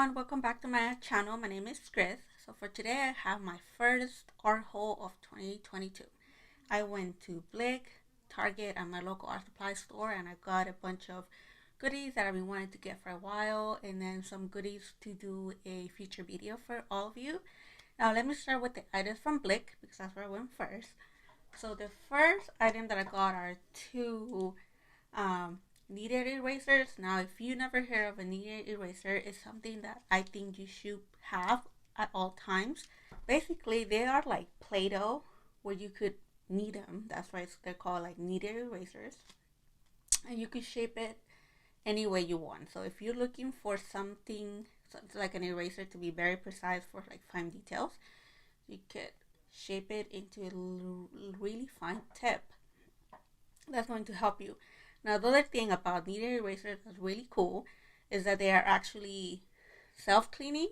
everyone, welcome back to my channel. My name is Chris. So for today I have my first art haul of 2022. I went to Blick, Target, and my local art supply store, and I got a bunch of goodies that I've been wanting to get for a while, and then some goodies to do a future video for all of you. Now let me start with the items from Blick because that's where I went first. So the first item that I got are two kneaded erasers. Now if you never heard of a kneaded eraser, it's something that I think you should have at all times. Basically they are like Play-Doh where you could knead them. That's why they're called like kneaded erasers, and you could shape it any way you want. So if you're looking for something like an eraser to be very precise for like fine details, you could shape it into a really fine tip. That's going to help you. Now the other thing about kneaded erasers that's really cool is that they are actually self-cleaning.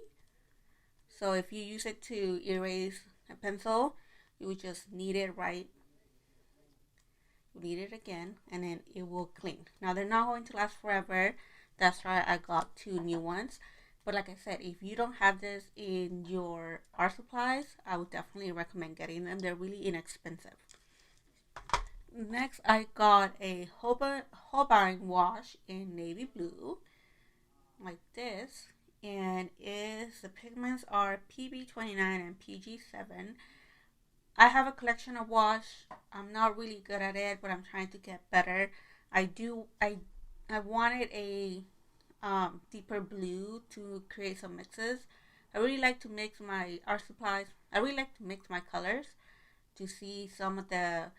So if you use it to erase a pencil, you would just knead it right, knead it again, and then it will clean. Now they're not going to last forever. That's why I got two new ones. But like I said, if you don't have this in your art supplies, I would definitely recommend getting them. They're really inexpensive. Next, I got a Holbein wash in navy blue, like this, and the pigments are PB29 and PG7. I have a collection of wash. I'm not really good at it, but I'm trying to get better. I wanted a deeper blue to create some mixes. I really like to mix my art supplies. I really like to mix my colors to see some of the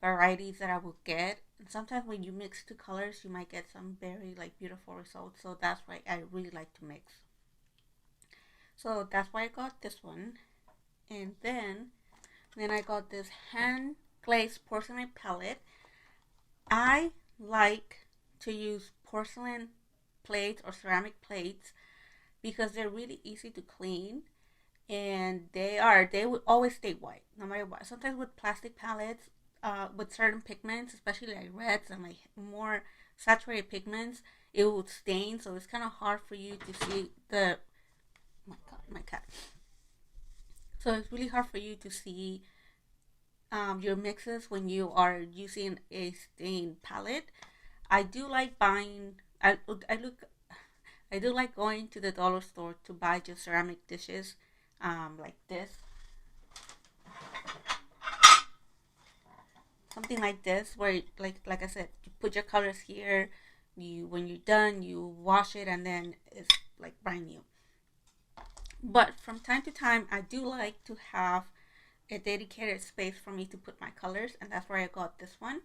varieties that I will get. And sometimes when you mix two colors, you might get some very like beautiful results. So that's why I really like to mix. So that's why I got this one. And then I got this hand glazed porcelain palette. I like to use porcelain plates or ceramic plates because they're really easy to clean, and they will always stay white no matter what. Sometimes with plastic palettes, with certain pigments, especially like reds and like more saturated pigments, it will stain. So it's kind of hard for you to see the. Oh my God, my cat. So it's really hard for you to see your mixes when you are using a stained palette. I do like buying. I do like going to the dollar store to buy just ceramic dishes, like this. Something like this, where like I said, you put your colors here. When you're done, you wash it, and then it's like brand new. But from time to time, I do like to have a dedicated space for me to put my colors, and that's where I got this one.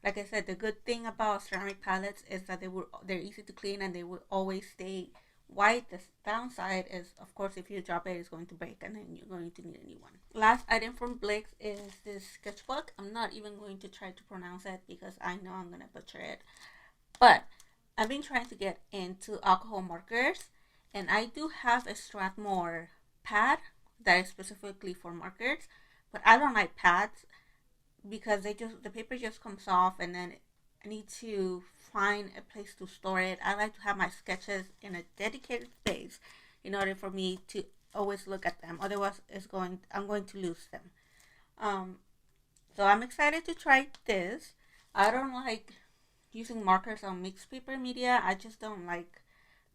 Like I said, the good thing about ceramic palettes is that they're easy to clean and they will always stay white. The downside is, of course, if you drop it, it's going to break and then you're going to need a new one. Last item from Blick is this sketchbook. I'm not even going to try to pronounce it because I know I'm going to butcher it. But I've been trying to get into alcohol markers, and I do have a Strathmore pad that is specifically for markers, but I don't like pads because the paper just comes off, and then I need to find a place to store it. I like to have my sketches in a dedicated space in order for me to always look at them. Otherwise, I'm going to lose them. So I'm excited to try this. I don't like using markers on mixed paper media. I just don't like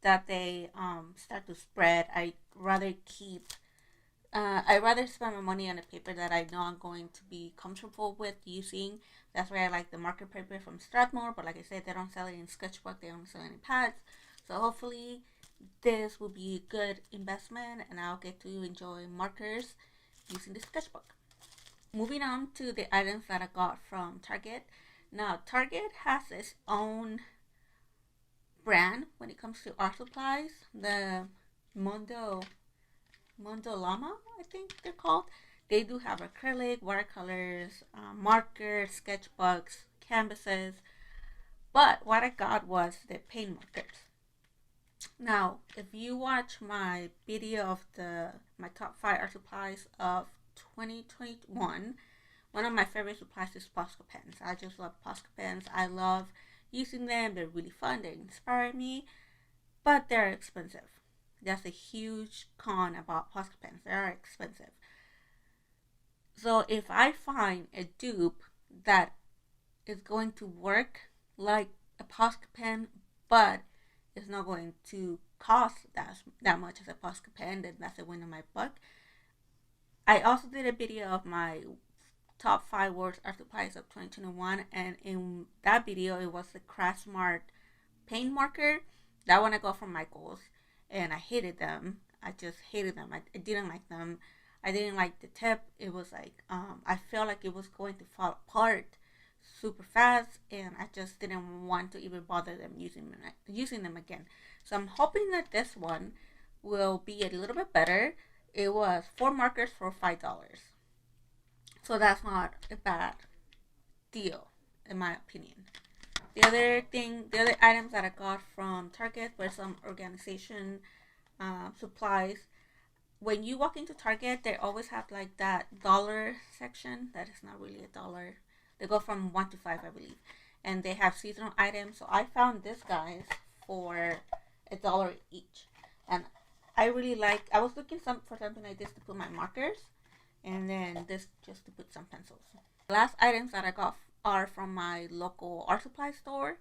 that they start to spread. I'd rather spend my money on a paper that I know I'm going to be comfortable with using. That's why I like the marker paper from Strathmore. But like I said, they don't sell it in Sketchbook. They don't sell it in pads. So hopefully this will be a good investment, and I'll get to enjoy markers using the Sketchbook. Moving on to the items that I got from Target. Now Target has its own brand when it comes to art supplies. The Mondo Llama, I think they're called. They do have acrylic, watercolors, markers, sketchbooks, canvases. But what I got was the paint markers. Now, if you watch my video of my top 5 art supplies of 2021, one of my favorite supplies is Posca Pens. I just love Posca Pens. I love using them. They're really fun. They inspire me, but they're expensive. That's a huge con about Posca Pens. They are expensive. So if I find a dupe that is going to work like a Posca Pen, but it's not going to cost that much as a Posca Pen, then that's a win on my buck. I also did a video of my top 5 worst art supplies of 2021, and in that video it was the Craft Smart paint marker. That one I got from Michael's, and I hated them. I just hated them. I didn't like them. I didn't like the tip. It was like I felt like it was going to fall apart super fast, and I just didn't want to even bother them using them again. So I'm hoping that this one will be a little bit better. It was 4 markers for $5. So that's not a bad deal, in my opinion. The other items that I got from Target were some organization supplies. When you walk into Target, they always have like that dollar section. That is not really a dollar. They go from 1 to 5, I believe. And they have seasonal items. So I found this, guys, for $1 each. And I really like, I was looking for something like this to put my markers. And then this just to put some pencils. The last items that I got are from my local art supply store.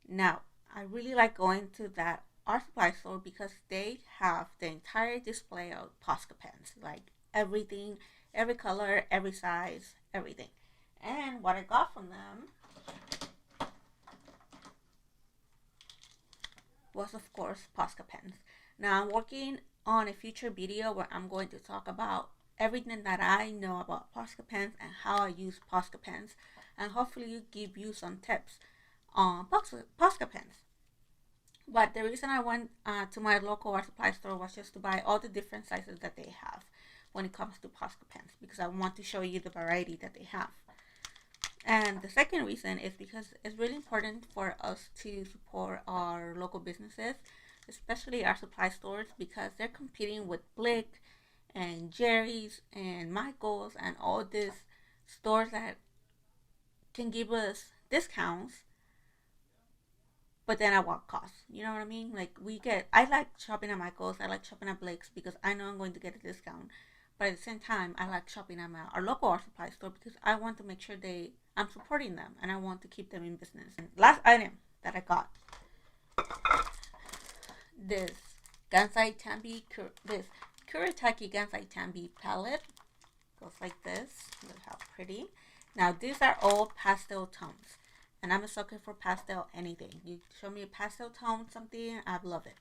Now, I really like going to that art supply store because they have the entire display of Posca Pens. Like everything, every color, every size, everything. And what I got from them was, of course, Posca Pens. Now, I'm working on a future video where I'm going to talk about everything that I know about Posca Pens and how I use Posca Pens, and hopefully give you some tips on Posca Pens. But the reason I went to my local art supply store was just to buy all the different sizes that they have when it comes to Posca Pens, because I want to show you the variety that they have. And the second reason is because it's really important for us to support our local businesses, especially our supply stores, because they're competing with Blick and Jerry's and Michael's and all these stores that can give us discounts, but then at what cost? You know what I mean? Like I like shopping at Michael's, I like shopping at Blake's because I know I'm going to get a discount. But at the same time, I like shopping at our local art supply store because I want to make sure I'm supporting them and I want to keep them in business. And last item that I got, this Gansai Tambi, this Kuretake Gansai Tambi palette. Goes like this. Look how pretty. Now these are all pastel tones, and I'm a sucker for pastel anything. You show me a pastel tone something, I love it.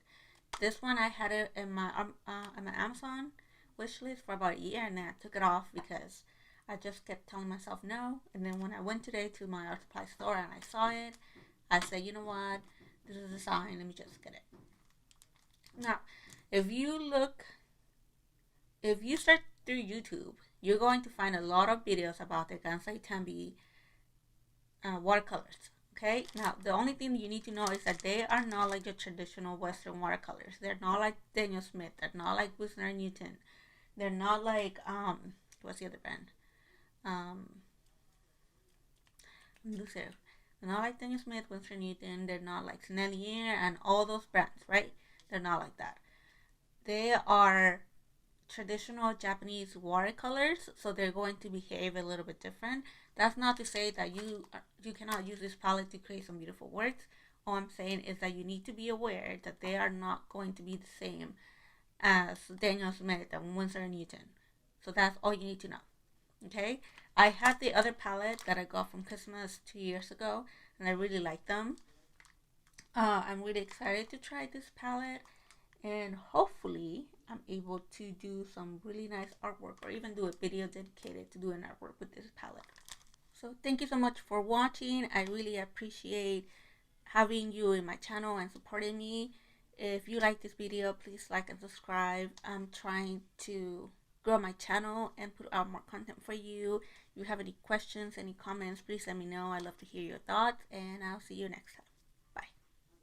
This one I had it in my Amazon wish list for about a year, and then I took it off because I just kept telling myself no. And then when I went today to my art supply store and I saw it, I said, you know what, this is a sign, let me just get it. Now, if you search through YouTube, you're going to find a lot of videos about the Gansai Tambi watercolors. Okay, now the only thing you need to know is that they are not like your traditional Western watercolors. They're not like Daniel Smith. They're not like Winsor & Newton. They're not like what's the other brand? Lucille. They're not like Daniel Smith, Winsor & Newton. They're not like Sennelier and all those brands, right? They're not like that. They are traditional Japanese watercolors, so they're going to behave a little bit different. That's not to say that you cannot use this palette to create some beautiful works. All I'm saying is that you need to be aware that they are not going to be the same as Daniel Smith and Winsor & Newton. So that's all you need to know. Okay, I had the other palette that I got from Christmas 2 years ago, and I really like them. I'm really excited to try this palette, and hopefully I'm able to do some really nice artwork, or even do a video dedicated to doing artwork with this palette. So thank you so much for watching. I really appreciate having you in my channel and supporting me. If you like this video, please like and subscribe. I'm trying to grow my channel and put out more content for you. If you have any questions, any comments, please let me know. I love to hear your thoughts, and I'll see you next time.